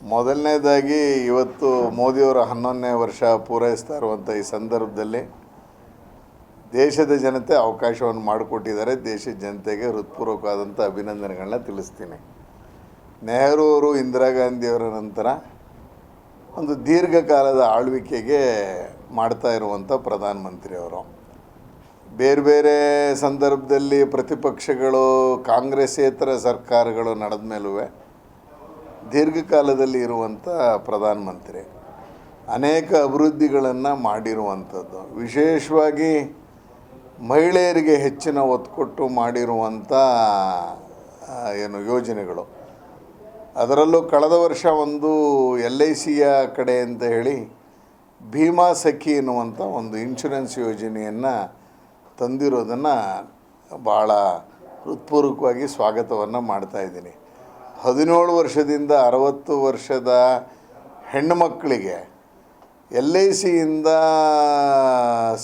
ಮೊದಲನೇದಾಗಿ ಇವತ್ತು ಮೋದಿಯವರ 11ನೇ ವರ್ಷ ಪೂರೈಸ್ತಾ ಇರುವಂಥ ಈ ಸಂದರ್ಭದಲ್ಲಿ ದೇಶದ ಜನತೆ ಅವಕಾಶವನ್ನು ಮಾಡಿಕೊಟ್ಟಿದ್ದಾರೆ. ದೇಶದ ಜನತೆಗೆ ಹೃತ್ಪೂರ್ವಕವಾದಂಥ ಅಭಿನಂದನೆಗಳನ್ನ ತಿಳಿಸ್ತೀನಿ. ನೆಹರು ಅವರು ಇಂದಿರಾ ಗಾಂಧಿಯವರ ನಂತರ ಒಂದು ದೀರ್ಘಕಾಲದ ಆಳ್ವಿಕೆಗೆ ಮಾಡ್ತಾ ಇರುವಂಥ ಪ್ರಧಾನಮಂತ್ರಿಯವರು. ಬೇರೆ ಬೇರೆ ಸಂದರ್ಭದಲ್ಲಿ ಪ್ರತಿಪಕ್ಷಗಳು ಕಾಂಗ್ರೆಸ್ಸೇತರ ಸರ್ಕಾರಗಳು ನಡೆದ ಮೇಲೂ ದೀರ್ಘಕಾಲದಲ್ಲಿ ಇರುವಂಥ ಪ್ರಧಾನಮಂತ್ರಿ ಅನೇಕ ಅಭಿವೃದ್ಧಿಗಳನ್ನು ಮಾಡಿರುವಂಥದ್ದು, ವಿಶೇಷವಾಗಿ ಮಹಿಳೆಯರಿಗೆ ಹೆಚ್ಚಿನ ಒತ್ತು ಕೊಟ್ಟು ಮಾಡಿರುವಂಥ ಯೋಜನೆಗಳು. ಅದರಲ್ಲೂ ಕಳೆದ ವರ್ಷ ಒಂದು LICಯ ಕಡೆ ಅಂತ ಹೇಳಿ ಭೀಮಾ ಸಖಿ ಎನ್ನುವಂಥ ಒಂದು ಇನ್ಶೂರೆನ್ಸ್ ಯೋಜನೆಯನ್ನು ತಂದಿರೋದನ್ನು ಭಾಳ ಹೃತ್ಪೂರ್ವಕವಾಗಿ ಸ್ವಾಗತವನ್ನು ಮಾಡ್ತಾಯಿದ್ದೀನಿ. 17 ವರ್ಷದಿಂದ 60 ವರ್ಷದ ಹೆಣ್ಣುಮಕ್ಕಳಿಗೆ LICಯಿಂದ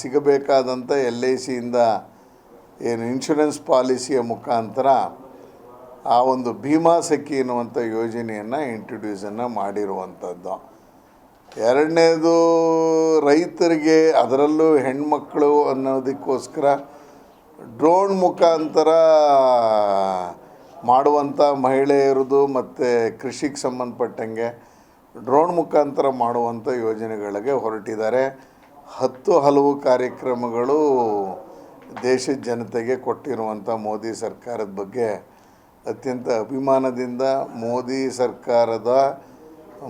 ಸಿಗಬೇಕಾದಂಥ LICಯಿಂದ ಇನ್ಶೂರೆನ್ಸ್ ಪಾಲಿಸಿಯ ಮುಖಾಂತರ ಆ ಒಂದು ಭೀಮಾ ಸಖಿ ಎನ್ನುವಂಥ ಯೋಜನೆಯನ್ನು ಇಂಟ್ರೊಡ್ಯೂಸನ್ನು ಮಾಡಿರುವಂಥದ್ದು. ಎರಡನೇದು, ರೈತರಿಗೆ ಅದರಲ್ಲೂ ಹೆಣ್ಮಕ್ಕಳು ಅನ್ನೋದಕ್ಕೋಸ್ಕರ ಡ್ರೋನ್ ಮುಖಾಂತರ ಮಾಡುವಂಥ ಮಹಿಳೆಯರದು ಮತ್ತು ಕೃಷಿಗೆ ಸಂಬಂಧಪಟ್ಟಂಗೆ ಡ್ರೋನ್ ಮುಖಾಂತರ ಮಾಡುವಂಥ ಯೋಜನೆಗಳಿಗೆ ಹೊರಟಿದ್ದಾರೆ. 10 ಹಲವು ಕಾರ್ಯಕ್ರಮಗಳು ದೇಶದ ಜನತೆಗೆ ಕೊಟ್ಟಿರುವಂಥ ಮೋದಿ ಸರ್ಕಾರದ ಬಗ್ಗೆ ಅತ್ಯಂತ ಅಭಿಮಾನದಿಂದ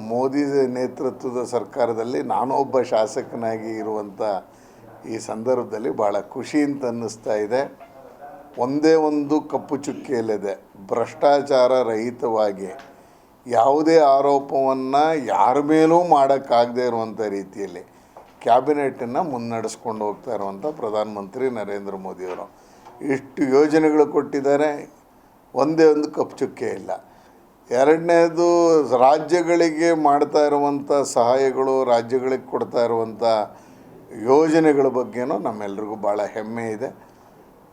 ಮೋದಿ ನೇತೃತ್ವದ ಸರ್ಕಾರದಲ್ಲಿ ನಾನು ಒಬ್ಬ ಶಾಸಕನಾಗಿ ಇರುವಂಥ ಈ ಸಂದರ್ಭದಲ್ಲಿ ಭಾಳ ಖುಷಿ ಅಂತ ಅನ್ನಿಸ್ತಾ ಇದೆ. ಒಂದೇ ಒಂದು ಕಪ್ಪು ಚುಕ್ಕಿಯಲ್ಲಿದೆ, ಭ್ರಷ್ಟಾಚಾರ ರಹಿತವಾಗಿ ಯಾವುದೇ ಆರೋಪವನ್ನು ಯಾರ ಮೇಲೂ ಮಾಡೋಕ್ಕಾಗದೇ ಇರುವಂಥ ರೀತಿಯಲ್ಲಿ ಕ್ಯಾಬಿನೆಟನ್ನು ಮುನ್ನಡೆಸ್ಕೊಂಡು ಹೋಗ್ತಾ ಇರುವಂಥ ಪ್ರಧಾನಮಂತ್ರಿ ನರೇಂದ್ರ ಮೋದಿಯವರು. ಇಷ್ಟು ಯೋಜನೆಗಳು ಕೊಟ್ಟಿದ್ದಾರೆ, ಒಂದೇ ಒಂದು ಕಪ್ಪು ಚುಕ್ಕೆ ಇಲ್ಲ. ಎರಡನೇದು, ರಾಜ್ಯಗಳಿಗೆ ಮಾಡ್ತಾ ಇರುವಂಥ ಸಹಾಯಗಳು, ರಾಜ್ಯಗಳಿಗೆ ಕೊಡ್ತಾ ಇರುವಂಥ ಯೋಜನೆಗಳ ಬಗ್ಗೆನೂ ನಮ್ಮೆಲ್ರಿಗೂ ಭಾಳ ಹೆಮ್ಮೆ ಇದೆ.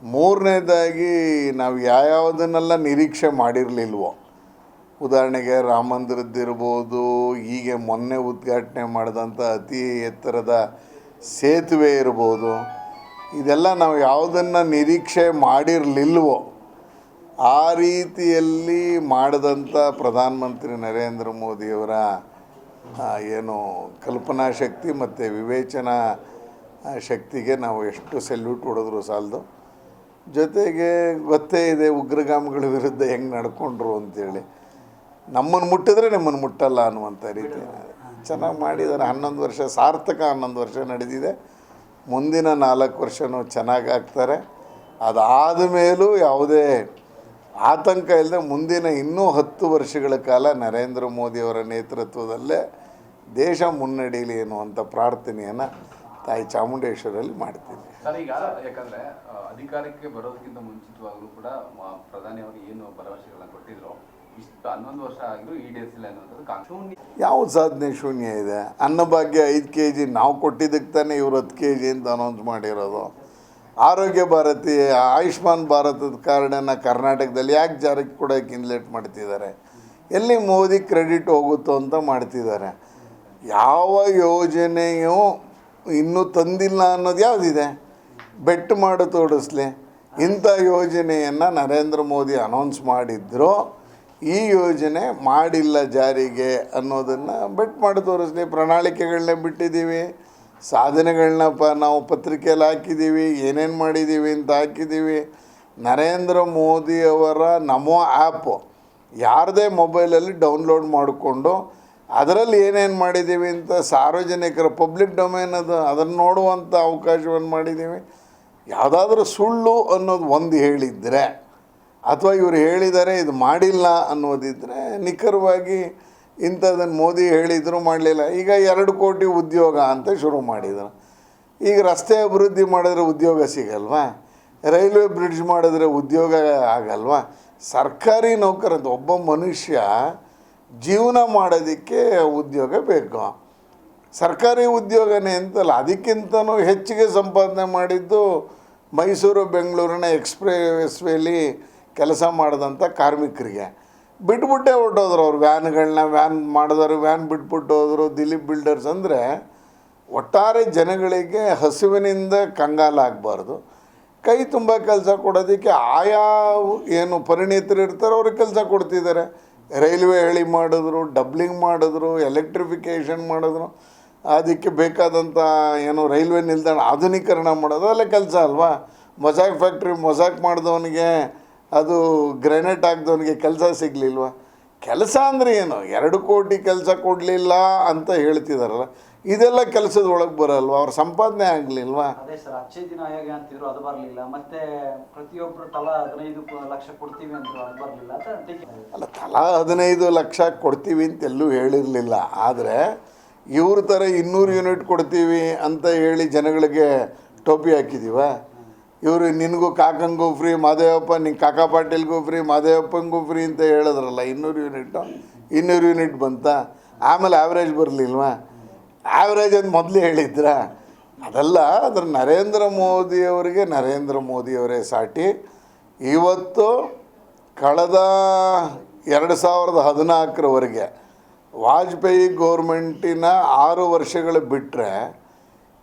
ಮೂರನೇದಾಗಿ, ನಾವು ಯಾವುದನ್ನೆಲ್ಲ ನಿರೀಕ್ಷೆ ಮಾಡಿರಲಿಲ್ವೋ, ಉದಾಹರಣೆಗೆ ರಾಮ ಮಂದಿರದ್ದಿರ್ಬೋದು, ಹೀಗೆ ಮೊನ್ನೆ ಉದ್ಘಾಟನೆ ಮಾಡಿದಂಥ ಅತಿ ಎತ್ತರದ ಸೇತುವೆ ಇರ್ಬೋದು, ಇದೆಲ್ಲ ನಾವು ಯಾವುದನ್ನು ನಿರೀಕ್ಷೆ ಮಾಡಿರಲಿಲ್ವೋ ಆ ರೀತಿಯಲ್ಲಿ ಮಾಡಿದಂಥ ಪ್ರಧಾನಮಂತ್ರಿ ನರೇಂದ್ರ ಮೋದಿಯವರ ಕಲ್ಪನಾ ಶಕ್ತಿ ಮತ್ತು ವಿವೇಚನಾ ಶಕ್ತಿಗೆ ನಾವು ಎಷ್ಟು ಸೆಲ್ಯೂಟ್ ಹೊಡೆದ್ರು ಸಾಲದು. ಜೊತೆಗೆ ಗೊತ್ತೇ ಇದೆ ಉಗ್ರಗಾಮಿಗಳ ವಿರುದ್ಧ ಹೆಂಗೆ ನಡ್ಕೊಂಡ್ರು ಅಂತೇಳಿ. ನಮ್ಮನ್ನು ಮುಟ್ಟಿದ್ರೆ ನಿಮ್ಮನ್ನು ಮುಟ್ಟಲ್ಲ ಅನ್ನುವಂಥ ರೀತಿ ಚೆನ್ನಾಗಿ ಮಾಡಿದ್ದಾರೆ. 11 ವರ್ಷ ಸಾರ್ಥಕ, 11 ವರ್ಷ ನಡೆದಿದೆ. ಮುಂದಿನ 4 ವರ್ಷವೂ ಚೆನ್ನಾಗಿ ಆಗ್ತಾರೆ. ಅದಾದ ಮೇಲೂ ಯಾವುದೇ ಆತಂಕ ಇಲ್ಲದೆ ಮುಂದಿನ ಇನ್ನೂ 10 ವರ್ಷಗಳ ಕಾಲ ನರೇಂದ್ರ ಮೋದಿಯವರ ನೇತೃತ್ವದಲ್ಲೇ ದೇಶ ಮುನ್ನಡೀಲಿ ಎನ್ನುವಂಥ ಪ್ರಾರ್ಥನೆಯನ್ನು ತಾಯಿ ಚಾಮುಂಡೇಶ್ವರಲ್ಲಿ ಮಾಡ್ತೀನಿ. ಸರ್, ಈಗ ಯಾಕಂದರೆ ಅಧಿಕಾರಕ್ಕೆ ಬರೋದಕ್ಕಿಂತ ಮುಂಚಿತವಾಗಲೂ ಕೂಡ ಪ್ರಧಾನಿಯವರು ಏನು ಭರವಸೆಗಳನ್ನ ಕೊಟ್ಟಿದ್ರು, ಇಷ್ಟು 11 ವರ್ಷ ಆಗಿದ್ರು ಈಡೇರಿಸಿಲ್ಲ ಅನ್ನೋಂಥದ್ದು ಯಾವ ಸಾಧನೆ ಶೂನ್ಯ ಇದೆ. ಅನ್ನಭಾಗ್ಯ 5 kg ನಾವು ಕೊಟ್ಟಿದ್ದಕ್ಕೆ ತಾನೇ ಇವರು 10 kg ಅಂತ ಅನೌನ್ಸ್ ಮಾಡಿರೋದು. ಆರೋಗ್ಯ ಭಾರತಿ, ಆಯುಷ್ಮಾನ್ ಭಾರತದ ಕಾರ್ಡನ್ನು ಕರ್ನಾಟಕದಲ್ಲಿ ಯಾಕೆ ಜಾರಿಗೆ ಕೊಡೋಕ್ಕೆ ಲೇಟ್ ಮಾಡ್ತಿದ್ದಾರೆ, ಎಲ್ಲಿ ಮೋದಿ ಕ್ರೆಡಿಟ್ ಹೋಗುತ್ತೋ ಅಂತ ಮಾಡ್ತಿದ್ದಾರೆ. ಯಾವ ಯೋಜನೆಯೂ ಇನ್ನೂ ತಂದಿಲ್ಲ ಅನ್ನೋದು ಯಾವುದಿದೆ, ಬೆಟ್ ಮಾಡಿ ತೋರಿಸ್ಲಿ. ಇಂಥ ಯೋಜನೆಯನ್ನು ನರೇಂದ್ರ ಮೋದಿ ಅನೌನ್ಸ್ ಮಾಡಿದ್ರು, ಈ ಯೋಜನೆ ಮಾಡಿಲ್ಲ ಜಾರಿಗೆ ಅನ್ನೋದನ್ನು ಬೆಟ್ ಮಾಡಿ ತೋರಿಸ್ಲಿ. ಪ್ರಣಾಳಿಕೆಗಳನ್ನೇ ಬಿಟ್ಟಿದ್ದೀವಿ, ಸಾಧನೆಗಳನ್ನ ನಾವು ಪತ್ರಿಕೆಯಲ್ಲಿ ಹಾಕಿದ್ದೀವಿ, ಏನೇನು ಮಾಡಿದ್ದೀವಿ ಅಂತ ಹಾಕಿದ್ದೀವಿ. ನರೇಂದ್ರ ಮೋದಿಯವರ ನಮೋ ಆ್ಯಪು ಯಾರದೇ ಮೊಬೈಲಲ್ಲಿ ಡೌನ್ಲೋಡ್ ಮಾಡಿಕೊಂಡು ಅದರಲ್ಲಿ ಏನೇನು ಮಾಡಿದ್ದೀವಿ ಅಂತ ಸಾರ್ವಜನಿಕರ ಪಬ್ಲಿಕ್ ಡೊಮೇನ್ ಅದನ್ನು ನೋಡುವಂಥ ಅವಕಾಶವನ್ನು ಮಾಡಿದ್ದೀವಿ. ಯಾವುದಾದ್ರೂ ಸುಳ್ಳು ಅನ್ನೋದು ಒಂದು ಹೇಳಿದರೆ ಅಥವಾ ಇವರು ಹೇಳಿದ್ದಾರೆ ಇದು ಮಾಡಿಲ್ಲ ಅನ್ನೋದಿದ್ದರೆ ನಿಖರವಾಗಿ ಇಂಥದ್ದನ್ನು ಮೋದಿ ಹೇಳಿದ್ರು ಮಾಡಲಿಲ್ಲ. ಈಗ 2 ಕೋಟಿ ಉದ್ಯೋಗ ಅಂತ ಶುರು ಮಾಡಿದರು. ಈಗ ರಸ್ತೆ ಅಭಿವೃದ್ಧಿ ಮಾಡಿದ್ರೆ ಉದ್ಯೋಗ ಸಿಗಲ್ವಾ, ರೈಲ್ವೆ ಬ್ರಿಡ್ಜ್ ಮಾಡಿದ್ರೆ ಉದ್ಯೋಗ ಆಗಲ್ವಾ. ಸರ್ಕಾರಿ ನೌಕರಂತ ಒಬ್ಬ ಮನುಷ್ಯ ಜೀವನ ಮಾಡೋದಕ್ಕೆ ಉದ್ಯೋಗ ಬೇಕು. ಸರ್ಕಾರಿ ಉದ್ಯೋಗನೇ ಅಂತಲ್ಲ, ಅದಕ್ಕಿಂತನೂ ಹೆಚ್ಚಿಗೆ ಸಂಪಾದನೆ ಮಾಡಿದ್ದು ಮೈಸೂರು ಬೆಂಗಳೂರಿನ ಎಕ್ಸ್ಪ್ರೆಸ್ ವೇಲಿ ಕೆಲಸ ಮಾಡಿದಂಥ ಕಾರ್ಮಿಕರಿಗೆ. ಬಿಟ್ಬಿಟ್ಟೆ ಹೊರಟೋದ್ರು ಅವ್ರು. ವ್ಯಾನ್ ಮಾಡಿದವರು ವ್ಯಾನ್ ಬಿಟ್ಬಿಟ್ಟು ಹೋದರು. ದಿಲೀಪ್ ಬಿಲ್ಡರ್ಸ್ ಅಂದರೆ ಒಟ್ಟಾರೆ ಜನಗಳಿಗೆ ಹಸಿವಿನಿಂದ ಕಂಗಾಲಾಗಬಾರ್ದು. ಕೈ ತುಂಬ ಕೆಲಸ ಕೊಡೋದಕ್ಕೆ ಆಯಾ ಏನು ಪರಿಣಿತರು ಇರ್ತಾರೋ ಅವ್ರಿಗೆ ಕೆಲಸ ಕೊಡ್ತಿದ್ದಾರೆ. ರೈಲ್ವೆ ಹಳಿ ಮಾಡಿದ್ರು, ಡಬ್ಲಿಂಗ್ ಮಾಡಿದ್ರು, ಎಲೆಕ್ಟ್ರಿಫಿಕೇಷನ್ ಮಾಡಿದ್ರು, ಅದಕ್ಕೆ ಬೇಕಾದಂಥ ಏನು ರೈಲ್ವೆ ನಿಲ್ದಾಣ ಆಧುನೀಕರಣ ಮಾಡೋದು ಅಲ್ಲೇ ಕೆಲಸ ಅಲ್ವಾ. ಮೊಸಾಕ್ ಫ್ಯಾಕ್ಟ್ರಿ ಮೊಸಾಕ್ ಮಾಡಿದವನಿಗೆ, ಅದು ಗ್ರೆನೇಟ್ ಹಾಕ್ದವನಿಗೆ ಕೆಲಸ ಸಿಗಲಿಲ್ವ? ಕೆಲಸ ಅಂದರೆ ಏನು? 2 ಕೋಟಿ ಕೆಲಸ ಕೊಡಲಿಲ್ಲ ಅಂತ ಹೇಳ್ತಿದಾರಲ್ಲ, ಇದೆಲ್ಲ ಕೆಲಸದ ಒಳಗೆ ಬರಲ್ವ? ಅವ್ರ ಸಂಪಾದನೆ ಆಗಲಿಲ್ವಾ? ಅದೇ ಸರ್, ಅಚ್ಚೇ ದಿನ ಹೇಗೆ ಅಂತಿದ್ರು, ಅದು ಬರಲಿಲ್ಲ. ಮತ್ತೆ ಪ್ರತಿಯೊಬ್ಬರು ತಲಾ 15 ಲಕ್ಷ ಕೊಡ್ತೀವಿ ಅಂದರು, ಅದು ಬರಲಿಲ್ಲ ಅಂತ ಟೀಕೆ. ಅಲ್ಲ, ತಲಾ 15 ಲಕ್ಷ ಕೊಡ್ತೀವಿ ಅಂತ ಎಲ್ಲೂ ಹೇಳಿರಲಿಲ್ಲ. ಆದರೆ ಇವ್ರ ಥರ 200 ಯೂನಿಟ್ ಕೊಡ್ತೀವಿ ಅಂತ ಹೇಳಿ ಜನಗಳಿಗೆ ಟೋಪಿ ಹಾಕಿದ್ದೀವ? ಇವರು ನಿನಗೂ ಕಾಕಂಗೂ ಫ್ರೀ, ಮಾದೇವಪ್ಪ ನಿಂಗೆ ಕಾಕಾ ಪಾಟೀಲ್ಗೂ ಫ್ರೀ, ಮಾದೇವಪ್ಪಂಗೂ ಫ್ರೀ ಅಂತ ಹೇಳಿದ್ರಲ್ಲ. 200 ಯೂನಿಟ್ ಬಂತ. ಆಮೇಲೆ ಆ್ಯಾವ್ರೇಜ್ ಬರಲಿಲ್ವಾ? ಆ್ಯಾವ್ರೇಜ್ ಅಂತ ಮೊದಲೇ ಹೇಳಿದ್ರ? ಅದಲ್ಲ. ಅದ್ರ ನರೇಂದ್ರ ಮೋದಿಯವರೇ ಸಾಟಿ. ಇವತ್ತು ಕಳೆದ 2014ರವರೆಗೆ ವಾಜಪೇಯಿ ಗೌರ್ಮೆಂಟಿನ 6 ವರ್ಷಗಳು ಬಿಟ್ಟರೆ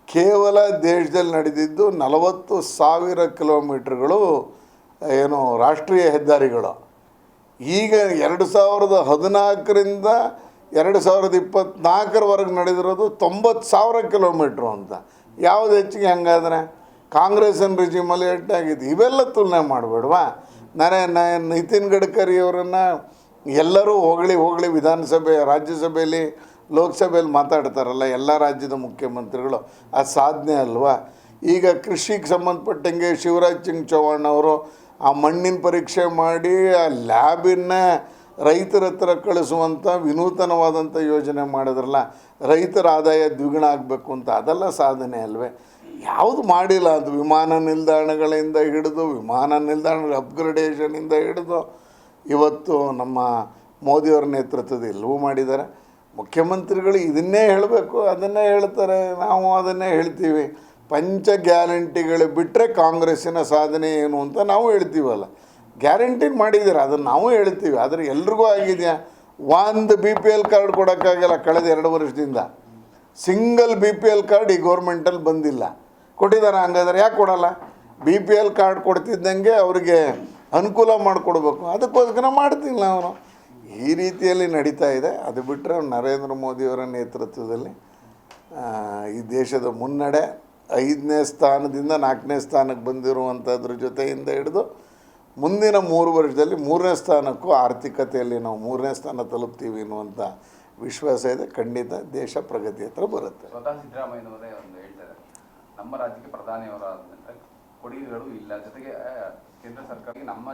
ಕೇವಲ ದೇಶದಲ್ಲಿ ನಡೆದಿದ್ದು 40,000 ಕಿಲೋಮೀಟ್ರ್ಗಳು ಏನು ರಾಷ್ಟ್ರೀಯ ಹೆದ್ದಾರಿಗಳು. ಈಗ 2014ರಿಂದ 2024ರವರೆಗೆ ನಡೆದಿರೋದು 90,000 ಕಿಲೋಮೀಟ್ರು ಅಂತ. ಯಾವುದು ಹೆಚ್ಚಿಗೆ? ಹಂಗಾದ್ರೆ ಕಾಂಗ್ರೆಸ್ಸಿನ ರಿಜಿಮಲ್ಲಿ ಎಟ್ಟಾಗಿದೆ? ಇವೆಲ್ಲ ತುಲನೆ ಮಾಡಬೇಡವಾ? ನಿತಿನ್ ಗಡ್ಕರಿ ಅವರನ್ನು ಎಲ್ಲರೂ ಹೊಗಳಿ ವಿಧಾನಸಭೆ, ರಾಜ್ಯಸಭೆಯಲ್ಲಿ, ಲೋಕಸಭೆಯಲ್ಲಿ ಮಾತಾಡ್ತಾರಲ್ಲ ಎಲ್ಲ ರಾಜ್ಯದ ಮುಖ್ಯಮಂತ್ರಿಗಳು. ಅದು ಸಾಧನೆ ಅಲ್ವಾ? ಈಗ ಕೃಷಿಗೆ ಸಂಬಂಧಪಟ್ಟಂಗೆ ಶಿವರಾಜ್ ಸಿಂಗ್ ಚೌಹಾಣ್ ಅವರು ಆ ಮಣ್ಣಿನ ಪರೀಕ್ಷೆ ಮಾಡಿ ಆ ಲ್ಯಾಬಿನ ರೈತರ ಹತ್ರ ಕಳಿಸುವಂಥ ವಿನೂತನವಾದಂಥ ಯೋಜನೆ ಮಾಡಿದ್ರಲ್ಲ, ರೈತರ ಆದಾಯ ದ್ವಿಗುಣ ಆಗಬೇಕು ಅಂತ. ಅದೆಲ್ಲ ಸಾಧನೆ ಅಲ್ವೇ? ಯಾವುದು ಮಾಡಿಲ್ಲ. ಅದು ವಿಮಾನ ನಿಲ್ದಾಣಗಳಿಂದ ಹಿಡಿದು, ವಿಮಾನ ನಿಲ್ದಾಣಗಳ ಅಪ್ಗ್ರೇಡೇಷನಿಂದ ಹಿಡಿದು ಇವತ್ತು ನಮ್ಮ ಮೋದಿಯವರ ನೇತೃತ್ವದ ಎಲ್ಲವೂ ಮಾಡಿದ್ದಾರೆ. ಮುಖ್ಯಮಂತ್ರಿಗಳು ಇದನ್ನೇ ಹೇಳಬೇಕು, ಅದನ್ನೇ ಹೇಳ್ತಾರೆ, ನಾವು ಅದನ್ನೇ ಹೇಳ್ತೀವಿ. ಪಂಚ ಗ್ಯಾರಂಟಿಗಳು ಬಿಟ್ಟರೆ ಕಾಂಗ್ರೆಸ್ಸಿನ ಸಾಧನೆ ಏನು ಅಂತ ನಾವು ಹೇಳ್ತೀವಲ್ಲ. ಗ್ಯಾರಂಟಿ ಮಾಡಿದ್ದಾರೆ, ಅದನ್ನು ನಾವು ಹೇಳ್ತೀವಿ. ಆದರೆ ಎಲ್ರಿಗೂ ಆಗಿದೆಯಾ? ಒಂದು BPL ಕಾರ್ಡ್ ಕೊಡೋಕ್ಕಾಗಲ್ಲ ಕಳೆದ 2 ವರ್ಷದಿಂದ. ಸಿಂಗಲ್ BPL ಕಾರ್ಡ್ ಈ ಗೌರ್ಮೆಂಟಲ್ಲಿ ಬಂದಿಲ್ಲ. ಕೊಟ್ಟಿದ್ದಾರೆ? ಹಂಗಾದ್ರೆ ಯಾಕೆ ಕೊಡೋಲ್ಲ? BPL ಕಾರ್ಡ್ ಕೊಡ್ತಿದ್ದಂಗೆ ಅವ್ರಿಗೆ ಅನುಕೂಲ ಮಾಡಿಕೊಡ್ಬೇಕು. ಅದಕ್ಕೋಸ್ಕರ ಮಾಡ್ತಿಲ್ಲ ಅವನು. ಈ ರೀತಿಯಲ್ಲಿ ನಡೀತಾ ಇದೆ. ಅದು ಬಿಟ್ಟರೆ ನರೇಂದ್ರ ಮೋದಿಯವರ ನೇತೃತ್ವದಲ್ಲಿ ಈ ದೇಶದ ಮುನ್ನಡೆ 5ನೇ ಸ್ಥಾನದಿಂದ 4ನೇ ಸ್ಥಾನಕ್ಕೆ ಬಂದಿರುವಂಥದ್ರ ಜೊತೆಯಿಂದ ಹಿಡಿದು ಮುಂದಿನ 3 ವರ್ಷದಲ್ಲಿ 3ನೇ ಸ್ಥಾನಕ್ಕೂ ಆರ್ಥಿಕತೆಯಲ್ಲಿ ನಾವು 3ನೇ ಸ್ಥಾನ ತಲುಪ್ತೀವಿ ಅನ್ನುವಂಥ ವಿಶ್ವಾಸ ಇದೆ. ಖಂಡಿತ ದೇಶ ಪ್ರಗತಿ ಹತ್ರ ಬರುತ್ತೆ. ಸ್ವತಃ ಸಿದ್ದರಾಮಯ್ಯನವರೇ ಒಂದು ಹೇಳ್ತಾರೆ, ನಮ್ಮ ರಾಜ್ಯಕ್ಕೆ ಪ್ರಧಾನಿಯವರಾದಂತೆ ಕೊಡುಗೆಗಳು ಇಲ್ಲ, ಜೊತೆಗೆ ಕೇಂದ್ರ ಸರ್ಕಾರಕ್ಕೆ ನಮ್ಮ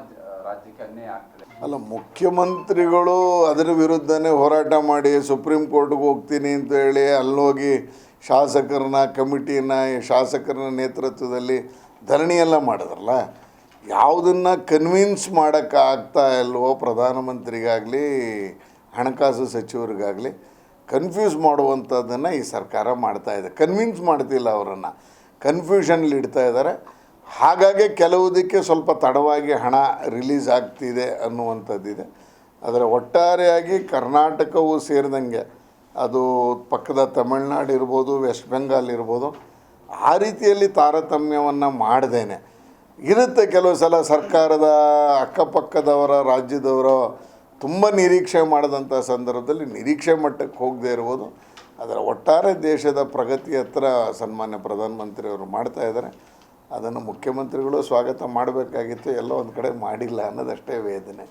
ರಾಜ್ಯಕ್ಕೆ ಅನ್ಯಾಯ ಆಗ್ತದೆ. ಅಲ್ಲ, ಮುಖ್ಯಮಂತ್ರಿಗಳು ಅದರ ವಿರುದ್ಧನೇ ಹೋರಾಟ ಮಾಡಿ ಸುಪ್ರೀಂ ಕೋರ್ಟ್ಗೆ ಹೋಗ್ತೀನಿ ಅಂತ ಹೇಳಿ ಅಲ್ಲೋಗಿ ಶಾಸಕರ ನೇತೃತ್ವದಲ್ಲಿ ಧರಣಿಯೆಲ್ಲ ಮಾಡಿದ್ರಲ್ಲ. ಯಾವುದನ್ನು ಕನ್ವಿನ್ಸ್ ಮಾಡೋಕ್ಕಾಗ್ತಾ ಇಲ್ವೋ ಪ್ರಧಾನಮಂತ್ರಿಗಾಗಲಿ ಹಣಕಾಸು ಸಚಿವರಿಗಾಗಲಿ, ಕನ್ಫ್ಯೂಸ್ ಮಾಡುವಂಥದ್ದನ್ನು ಈ ಸರ್ಕಾರ ಮಾಡ್ತಾಯಿದೆ. ಕನ್ವಿನ್ಸ್ ಮಾಡ್ತಿಲ್ಲ ಅವರನ್ನು, ಕನ್ಫ್ಯೂಷನ್ಲಿ ಇಡ್ತಾ ಇದ್ದಾರೆ. ಹಾಗಾಗಿ ಕೆಲವುದಕ್ಕೆ ಸ್ವಲ್ಪ ತಡವಾಗಿ ಹಣ ರಿಲೀಸ್ ಆಗ್ತಿದೆ ಅನ್ನುವಂಥದ್ದಿದೆ. ಆದರೆ ಒಟ್ಟಾರೆಯಾಗಿ ಕರ್ನಾಟಕವು ಸೇರಿದಂಗೆ, ಅದು ಪಕ್ಕದ ತಮಿಳ್ನಾಡು ಇರ್ಬೋದು, ವೆಸ್ಟ್ ಬೆಂಗಾಲ್ ಇರ್ಬೋದು, ಆ ರೀತಿಯಲ್ಲಿ ತಾರತಮ್ಯವನ್ನು ಮಾಡ್ದೇನೆ ಇರುತ್ತೆ. ಕೆಲವು ಸಲ ಸರ್ಕಾರದ ಅಕ್ಕಪಕ್ಕದವರ ರಾಜ್ಯದವರು ತುಂಬ ನಿರೀಕ್ಷೆ ಮಾಡಿದಂಥ ಸಂದರ್ಭದಲ್ಲಿ ನಿರೀಕ್ಷೆ ಮಟ್ಟಕ್ಕೆ ಹೋಗದೇ ಇರ್ಬೋದು. ಅದರ ಒಟ್ಟಾರೆ ದೇಶದ ಪ್ರಗತಿ ಹತ್ರ ಸನ್ಮಾನ್ಯ ಪ್ರಧಾನಮಂತ್ರಿಯವರು ಮಾಡ್ತಾಯಿದ್ದಾರೆ. ಅದನ್ನು ಮುಖ್ಯಮಂತ್ರಿಗಳು ಸ್ವಾಗತ ಮಾಡಬೇಕಾಗಿತ್ತು. ಎಲ್ಲೋ ಒಂದು ಕಡೆ ಮಾಡಿಲ್ಲ ಅನ್ನೋದಷ್ಟೇ ವೇದನೆ.